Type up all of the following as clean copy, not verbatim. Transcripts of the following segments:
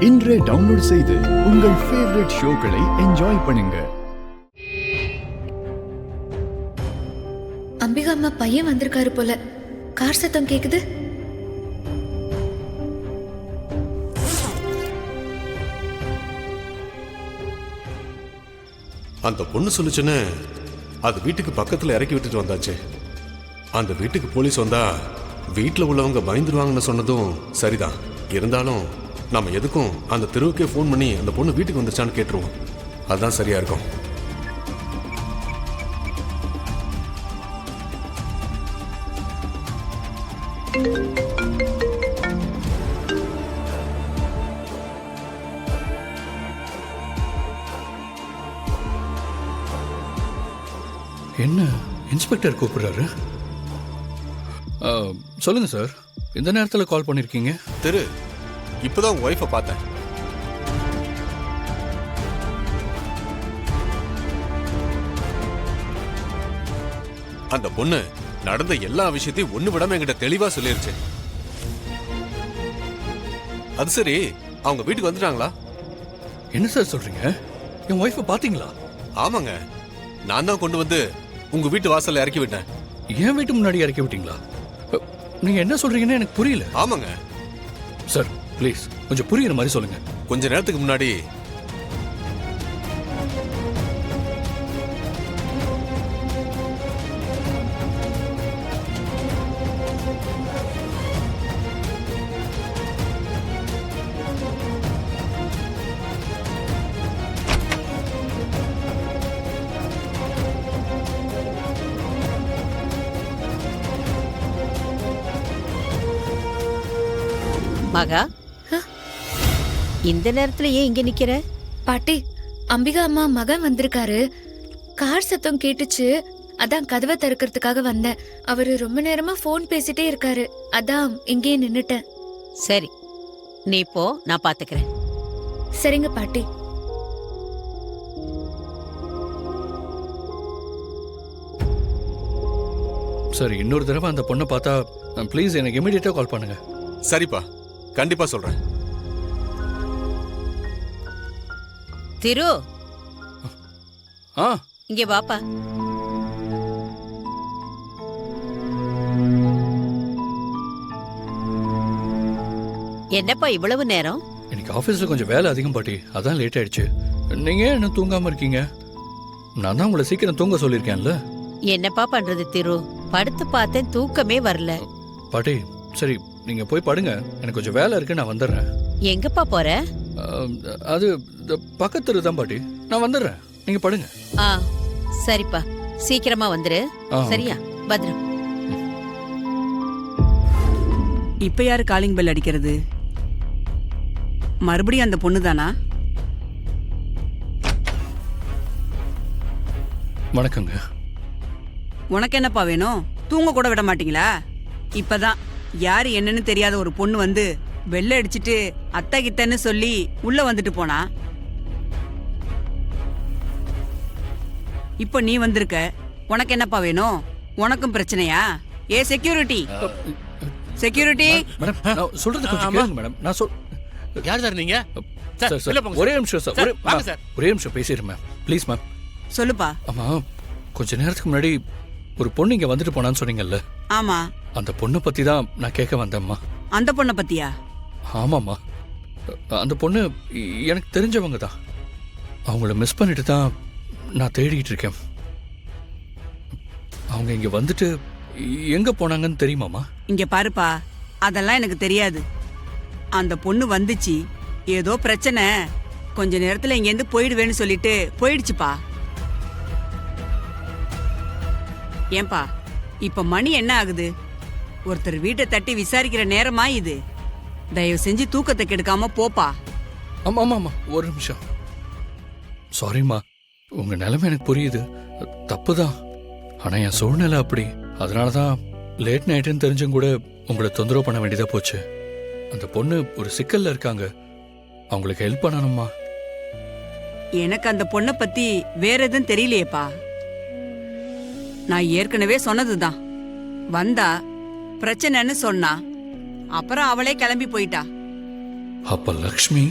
இன்றே டவுன்லோட் செய்து உங்கள் ஃபேவரட் ஷோக்களை என்ஜாய் பண்ணுங்க. அம்பிகா அம்மா பையன் வந்திருக்காரு போல. கார் சத்தம் கேக்குது. அந்த பொண்ணு சொல்லுச்சுன்னு அது வீட்டுக்கு பக்கத்துல இறக்கி விட்டுட்டு வந்தாச்சு. அந்த வீட்டுக்கு போலீஸ் வந்தா வீட்டில் உள்ளவங்க பயந்துருவாங்கன்னு சொன்னதும் சரிதான். இருந்தாலும் நம்ம எதுக்கும் அந்த தெருவுக்கே ஃபோன் பண்ணி அந்த பொண்ணு வீட்டுக்கு வந்துச்சான்னு கேட்டுருவோம். அதுதான் சரியா இருக்கும். என்ன இன்ஸ்பெக்டர் கூப்பிடுறாரு? சொல்லுங்க சார், இந்த நேரத்தில் கால் பண்ணிருக்கீங்க? திரு, இப்பதான் உங்க ஒய்ஃபை பார்த்தேன். அந்த பொண்ணு நடந்த எல்லா விஷயத்தையும் ஒண்ணு விடாம என்கிட்ட தெளிவா சொல்லிருச்சு. அது சரி, அவங்க வீட்டுக்கு வந்துட்டாங்களா? என்ன சார் சொல்றீங்க? என் ஒய்ஃபை பாத்தீங்களா? ஆமாங்க, நான் தான் கொண்டு வந்து உங்க வீட்டு வாசல்ல இறக்கி விட்டேன். என் வீட்டு முன்னாடி இறக்கி விட்டீங்களா? நீங்க என்ன சொல்றீங்கன்னு எனக்கு புரியல. ஆமாங்க சார், ப்ளீஸ் கொஞ்சம் புரியுற மாதிரி சொல்லுங்க. கொஞ்ச நேரத்துக்கு முன்னாடி மகா, இந்த நேரத்துல ஏன் இங்க நிக்கிற? பாட்டி, அம்பிகா அம்மா மகன் வந்திருக்காரு. கார் சத்தம் கேட்டுச்சு, அதான் கதவை திறக்கிறதுக்காக வந்தேன். அவரு ரொம்ப நேரமா போன் பேசிட்டே இருக்காரு, அதான் இங்கேயே நின்னுட்டேன். சரி, நீ போ, நான் பாத்துக்கிறேன். சரிங்க பாட்டி. சரி, இன்னொரு தடவை அந்த பொண்ணை பார்த்தா ப்ளீஸ் எனக்கு இமீடியட்டா கால் பண்ணுங்க. சரிப்பா, கண்டிப்பா சொல்றேன். திரு, இங்க வாப்பா. என்னப்பா இவ்வளவு நேரம்? எனக்கு ஆபீஸ்ல கொஞ்சம் வேலை அதிகம் பாட்டி, அதான் லேட் ஆயிடுச்சு. நீங்க ஏன் இன்னும் தூங்காம இருக்கீங்க? நான் தான் உங்களை சீக்கிரம் தூங்க சொல்லியிருக்கேன்ல. என்னப்பா பண்றது திரு, படுத்து பார்த்தேன், தூக்கமே வரல. பாட்டி சரி, நீங்க போய் படுங்க, எனக்கு கொஞ்சம் வேலை இருக்கு, நான் வந்துடுறேன். எங்கப்பா போற? அது பக்கத்துல தான் பாட்டி, நான் வந்துடுறேன், நீங்க படுங்க. சரிப்பா, சீக்கிரமா வந்துரு. சரியா? பத்ரம். இப்ப யாரு காலிங் பெல் அடிக்கிறது? மறுபடியும் அந்த பொண்ணு தானா? வணக்கங்க. உனக்கு என்னப்பா வேணும்? தூங்க கூட விட மாட்டீங்களா? இப்பதான் யாரு என்னன்னு தெரியாத ஒரு பொண்ணு வந்து வெள்ளை அடிச்சிட்டு அத்தை கித்தன்னு சொல்லி உள்ள வந்துட்டு போனா. இப்ப நீ வந்திருக்க, உனக்கு என்னப்பா வேணும்? உனக்கும் பிரச்சனையா? ஏ செக்யூரிட்டி, செக்யூரிட்டி. மேடம், நான் சொல்றது கொஞ்சம் கேளுங்க மேடம். நான் யார் சார் நீங்க? ஒரே நிமிஷம் சார், ஒரே நிமிஷம் பேசிடுறேன் மேம், ப்ளீஸ் மேம். சொல்லுப்பா. ஆமா, கொஞ்ச நேரத்துக்கு முன்னாடி ஒரு பொண்ணு இங்க வந்துட்டு போனான்னு சொன்னீங்கல்ல? ஆமா, அந்த பொண்ணை பத்தி தான் நான் கேட்க வந்தேம்மா. அந்த பொண்ணை பத்தியா? ஆமாம்மா, அந்த பொண்ணு எனக்கு தெரிஞ்சவங்க தான். அவங்கள மிஸ் பண்ணிட்டு தான் நான் தேடிட்டு இருக்கேன். அவங்க இங்க வந்துட்டு எங்க போனாங்கன்னு தெரியுமாமா? இங்க பாருப்பா, அதெல்லாம் எனக்கு தெரியாது. அந்த பொண்ணு வந்துச்சு, ஏதோ பிரச்சனை, கொஞ்ச நேரத்துல இங்க இருந்து போயிடுவேன்னு சொல்லிட்டு போயிடுச்சுப்பா. ஏன்பா, இப்ப மணி என்ன ஆகுது? ஒருத்தர் வீட்டை தட்டி விசாரிக்கிற நேரமா இது? தயவு செஞ்சு தூக்கத்தை கெடுக்காம போப்பா. ஆமா ஆமா ஆமா, ஒரு நிமிஷம். சாரிம்மா, உங்க நிலைமை எனக்கு புரியுது, தப்புதான். ஆனா என் சூழ்நிலை அப்படி, அதனாலதான் லேட் நைட்டுன்னு தெரிஞ்சும் கூட உங்களை தொந்தரவு பண்ண வேண்டியதா போச்சு. அந்த பொண்ணு ஒரு சிக்கல்ல இருக்காங்க, அவங்களுக்கு ஹெல்ப் பண்ணணுமா? எனக்கு அந்த பொண்ணை பத்தி வேற எதுவும் தெரியலையேப்பா. நான் ஏற்கனவே சொன்னதுதான். வந்தா பிரச்சனைன்னு சொன்னா, அப்புறம் அவளே கிளம்பி போயிட்டா. அப்ப லக்ஷ்மி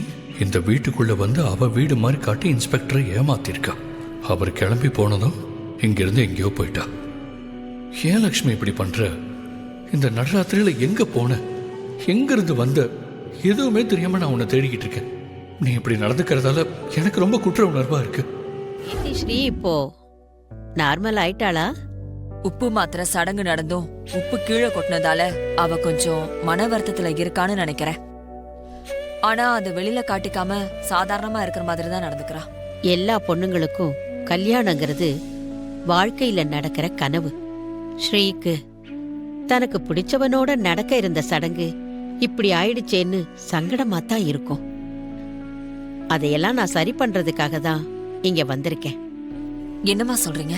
இந்த வீட்டுக்குள்ள வந்து அவ வீடு மாதிரி காட்டி இன்ஸ்பெக்டரை ஏமாத்திருக்கா. அவர் கிளம்பி போனதும் இங்கிருந்து எங்கேயோ போயிட்டா. ஏன் லக்ஷ்மி இப்படி பண்ற? இந்த நடுராத்திரியில எங்க போன, எங்கிருந்து வந்த, எதுவுமே தெரியாம நான் உன்னை தேடிக்கிட்டு இருக்கேன். நீ இப்படி நடந்துக்கிறதால எனக்கு ரொம்ப குற்ற உணர்வா இருக்கு. ஸ்ரீ இப்போ நார்மல் ஆயிட்டாளா? உப்பு மாத்திர சடங்கு நடந்தும் உப்பு கீழே கொட்டினதால அவ கொஞ்சம் மன வருத்தத்துல இருக்கான்னு நினைக்கிறேன். ஆனா அது வெளியில காட்டிக்காம சாதாரணமா இருக்கிற மாதிரி தான் நடந்துக்கிறா. எல்லா பொண்ணுங்களுக்கும் கல்யாணங்கிறது வாழ்க்கையில நடக்கிற கனவு. ஸ்ரீக்கு தனக்கு பிடிச்சவனோட நடக்க இருந்த சடங்கு இப்படி ஆயிடுச்சேன்னு சங்கடமா தான் இருக்கும். அதையெல்லாம் நான் சரி பண்றதுக்காக தான் இங்க வந்திருக்கேன். என்னமா சொல்றீங்க?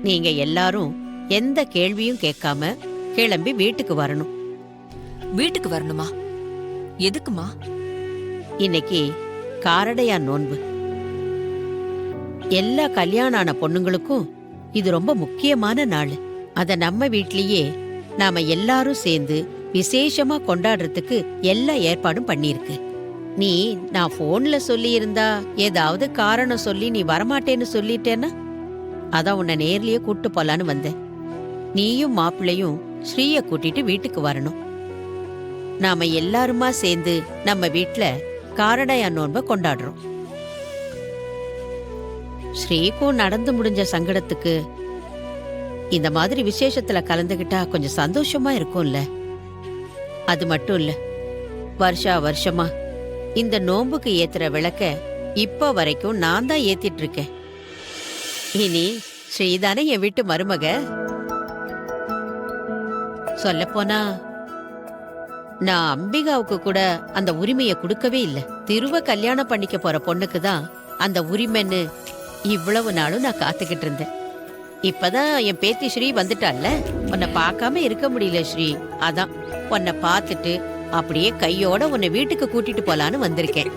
நீங்க எல்லாரும் எந்த கேள்வியும் கேட்காம கிளம்பி வீட்டுக்கு வரணும். வீட்டுக்கு வரணுமா? எதுக்குமா? இன்னைக்கு காரடையா நோன்பு. எல்லா கல்யாணம் ஆன பொண்ணுங்களுக்கும் இது ரொம்ப முக்கியமான நாள். அத நம்ம வீட்லயே நாம எல்லாரும் சேர்ந்து விசேஷமா கொண்டாடுறதுக்கு எல்லா ஏற்பாடும் பண்ணிருக்கு. நீ நான் போன்ல சொல்லி இருந்தா ஏதாவது காரணம் சொல்லி நீ வரமாட்டேன்னு சொல்லிட்டேன்னா அதான் உன்னை நேர்லயே கூட்டு போலான்னு வந்தேன். நீயும் மாப்பிள்ளையும் ஸ்ரீய கூட்டிட்டு வீட்டுக்கு வரணும். நாம எல்லாருமா சேர்ந்து நம்ம வீட்ல காரடையா நோன்பை கொண்டாடுறோம். ஸ்ரீக்கும் நடந்து முடிஞ்ச சங்கடத்துக்கு இந்த மாதிரி விசேஷத்துல கலந்துகிட்டா கொஞ்சம் சந்தோஷமா இருக்கும்ல. அது மட்டும் இல்ல, வருஷா வருஷமா இந்த நோன்புக்கு ஏத்துற விளக்க இப்ப வரைக்கும் நான் தான் ஏத்திட்டு இருக்கேன். இனி ஸ்ரீதானே என் வீட்டு மருமக. சொல்லப்போனா நான் அம்பிகாவுக்கு கூட அந்த உரிமையை கொடுக்கவே இல்லை. திருவ கல்யாணம் பண்ணிக்க போற பொண்ணுக்கு தான் அந்த உரிமைன்னு இவ்வளவு நாளும் நான் காத்துக்கிட்டு இருந்தேன். இப்பதான் என் பேத்தி ஸ்ரீ வந்துட்டால, உன்னை பார்க்காம இருக்க முடியல ஸ்ரீ. அதான் உன்னை பார்த்துட்டு அப்படியே கையோட உன்னை வீட்டுக்கு கூட்டிட்டு போலான்னு வந்திருக்கேன்.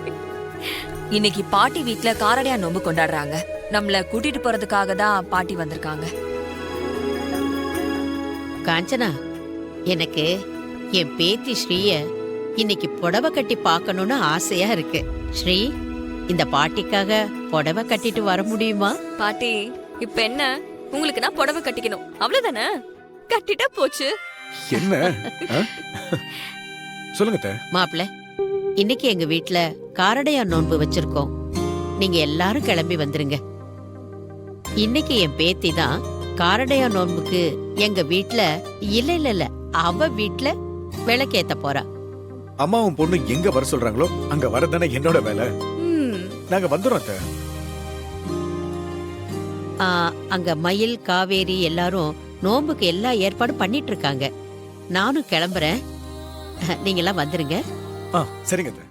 இன்னைக்கு பாட்டி வீட்ல காரடையா நோம்பு கொண்டாடுறாங்க. நம்மள கூட்டிட்டு போறதுக்காக தான் பாட்டி வந்திருக்காங்க. காஞ்சனா, எனக்கு என் பேத்தி ஸ்ரீய இன்னைக்கு புடவை கட்டி பார்க்கணும்னு ஆசையா இருக்கு. ஸ்ரீ, இந்த பாட்டிக்காக புடவை கட்டிட்டு வர முடியுமா? பாட்டி, இப்ப என்ன உங்களுக்கு நான் புடவை கட்டிக்கணும் அவ்வளவுதானே? கட்டிட்டா போச்சு. என்ன சொல்லுங்க. மாப்பிள்ள, இன்னைக்கு எங்க வீட்ல காரடையா நோன்பு வச்சிருக்கோம். நீங்க எல்லாரும் கிளம்பி வந்துருங்க. இன்னைக்கு என் பேத்தி தான் காரடையா நோன்புக்கு எங்க வீட்ல இல்ல அவ வீட்ல விளக்கேத்த போறா. அம்மாவும் பொண்ணு எங்க வர சொல்றாங்களோ அங்க வரதானே என்னோட வேலை. நாங்க வந்துடுறோம் அத்தை. அங்க மயில் காவேரி எல்லாரும் நோன்புக்கு எல்லா ஏற்பாடும் பண்ணிட்டு இருக்காங்க. நானும் கிளம்புறேன். நீங்க எல்லாம் வந்துருங்க. சரிங்க அத்தை.